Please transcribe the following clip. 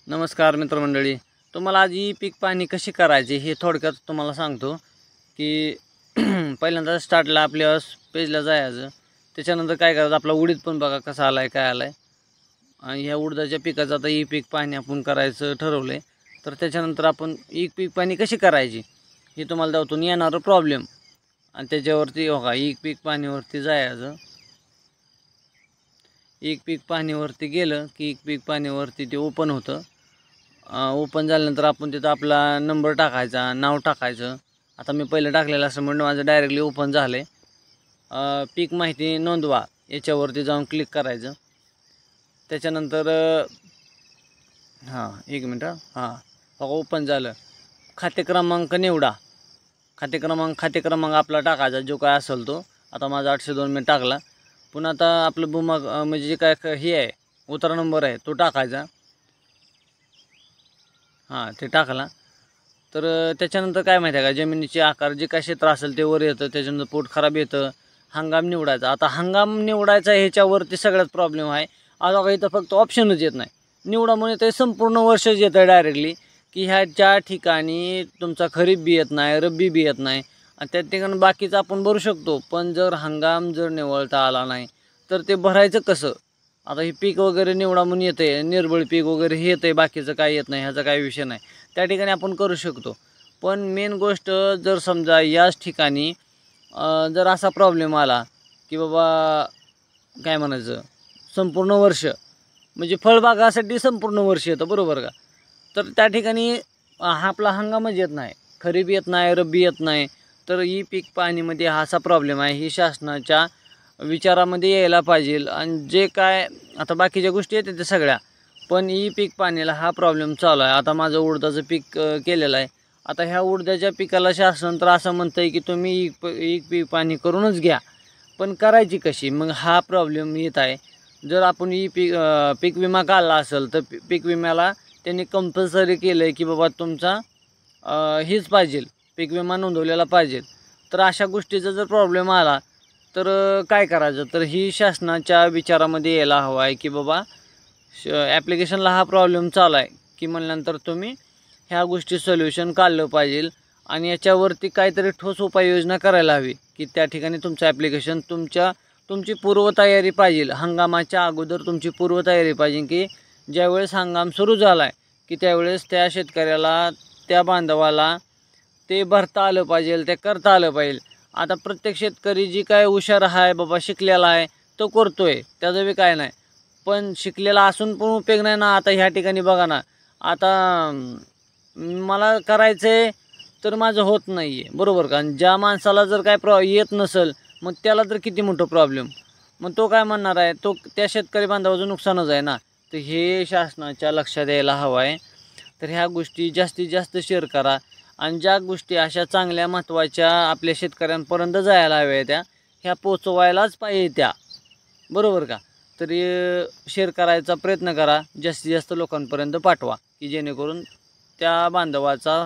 नमस्कार मित्रमंडळी, तुम्हाला आज ही पीक पाहणी कशी करायची हे थोडक्यात तुम्हाला सांगतो की पहिल्यांदा स्टार्टला आपल्या पेजला जायचं. त्याच्यानंतर काय करायचं, आपला उडीद पण बघा कसा आलाय काय आलाय. आणि ह्या उडदाच्या पिकाचं आता ही पीक पाहणी आपण करायचं ठरवलंय. तर त्याच्यानंतर आपण ही पीक पाहणी कशी करायची हे तुम्हाला दावतो. येणारं प्रॉब्लेम आणि त्याच्यावरती बघा ही पीक पाहणीवरती जायचं. एक पीक पाहणीवरती गेलं की एक पीक पाहणीवरती ते ओपन होतं. ओपन झाल्यानंतर आपण तिथं आपला नंबर टाकायचा, नाव टाकायचं. आता मी पहिलं टाकलेलं असं म्हणून माझं डायरेक्टली ओपन झालं आहे. पीक माहिती नोंदवा याच्यावरती जाऊन क्लिक करायचं. त्याच्यानंतर एक मिनटं बघा ओपन झालं. खाते क्रमांक निवडा. खाते क्रमांक आपला टाकायचा जो काय असेल तो. आता माझा 802 मी टाकला. पुन्हा आता आपलं बुमाग म्हणजे जे काय हे आहे उतारा नंबर आहे तो टाकायचा. ते टाकला. तर त्याच्यानंतर काय माहिती आहे का, जमिनीचे आकार जे काय क्षेत्र असेल ते वर येतं. त्याच्यानंतर पोट खराब येतं. हंगाम निवडायचा. आता हंगाम निवडायचा ह्याच्यावरती सगळ्यात प्रॉब्लेम आहे. आता काही इथं फक्त ऑप्शनच येत नाही. निवडा म्हणजे ते संपूर्ण वर्षच येतं डायरेक्टली की ह्याच्या ठिकाणी तुमचा खरीप बी येत नाही, रब्बी बी येत नाही आणि त्या ठिकाणी बाकीचं आपण भरू शकतो. पण जर हंगाम निवडता आला नाही तर ते भरायचं कसं. आता हे पीक वगैरे निवडा म्हणून येतं आहे, निर्बळ पीक वगैरे हे येतं आहे, बाकीचं काही येत नाही, ह्याचा काही विषय नाही. त्या ठिकाणी आपण करू शकतो. पण मेन गोष्ट जर समजा याच ठिकाणी जर असा प्रॉब्लेम आला की बाबा काय म्हणायचं, संपूर्ण वर्ष म्हणजे फळबागासाठी संपूर्ण वर्ष येतं बरोबर का. तर त्या ठिकाणी आपला हंगामच येत नाही, खरीप येत नाही, रब्बी येत नाही. तर ही पीक पाहणीमध्ये हा असा प्रॉब्लेम आहे. ही शासनाच्या विचारामध्ये यायला पाहिजे. आणि जे काय आता बाकीच्या गोष्टी येतात त्या सगळ्या, पण ही पीक पाहणीला हा प्रॉब्लेम चालू आहे. आता माझं उडदाचं पीक केलेलं आहे. आता ह्या उडदाच्या पिकाला शासन तर असं म्हणतं आहे की तुम्ही एक पीक पाहणी करूनच घ्या. पण करायची कशी, मग हा प्रॉब्लेम येत आहे. जर आपण ही पीक विमा काढला असेल तर पीक विम्याला त्यांनी कंपल्सरी केलं आहे की बाबा तुमचा हेच पाहिजे, पीक विमा नोंदवलेला पाहिजे. तर अशा गोष्टीचा जर प्रॉब्लेम आला तर काय करायचं, तर ही शासनाच्या विचारामध्ये यायला हवं आहे की बाबा ॲप्लिकेशनला हा प्रॉब्लेम चालू आहे की म्हणल्यानंतर तुम्ही ह्या गोष्टी सोल्युशन काढलं पाहिजे. आणि याच्यावरती काहीतरी ठोस उपाययोजना करायला हवी की त्या ठिकाणी तुमचं ॲप्लिकेशन तुमची पूर्वतयारी पाहिजे. हंगामाच्या अगोदर तुमची पूर्वतयारी पाहिजे की ज्यावेळेस हंगाम सुरू झाला आहे की त्यावेळेस त्या शेतकऱ्याला, त्या बांधवाला ते भरता आलं पाहिजे, ते करता आलं पाहिजे. आता प्रत्येक शेतकरी जी काय हुशार आहे बाबा, शिकलेला आहे, तो करतो आहे, त्याचं बी काय नाही. पण शिकलेला असून पण उपयोग नाही ना. आता ह्या ठिकाणी बघा ना, आता मला करायचं आहे तर माझं होत नाही आहे बरोबर का. आणि ज्या माणसाला जर काय येत नसेल मग त्याला तर किती मोठं प्रॉब्लेम. मग तो काय म्हणणार आहे, तो त्या शेतकरी बांधवाचं नुकसानच आहे ना. तर हे शासनाच्या लक्षात यायला हवं आहे. तर ह्या गोष्टी जास्तीत जास्त शेअर करा. आणि ज्या गोष्टी अशा चांगल्या महत्त्वाच्या आपल्या शेतकऱ्यांपर्यंत जायला हव्या त्या ह्या पोचवायलाच पाहिजे त्या बरोबर का. तरी शेअर करायचा प्रयत्न करा, जास्तीत जास्त लोकांपर्यंत पाठवा की जेणेकरून त्या बांधवाचा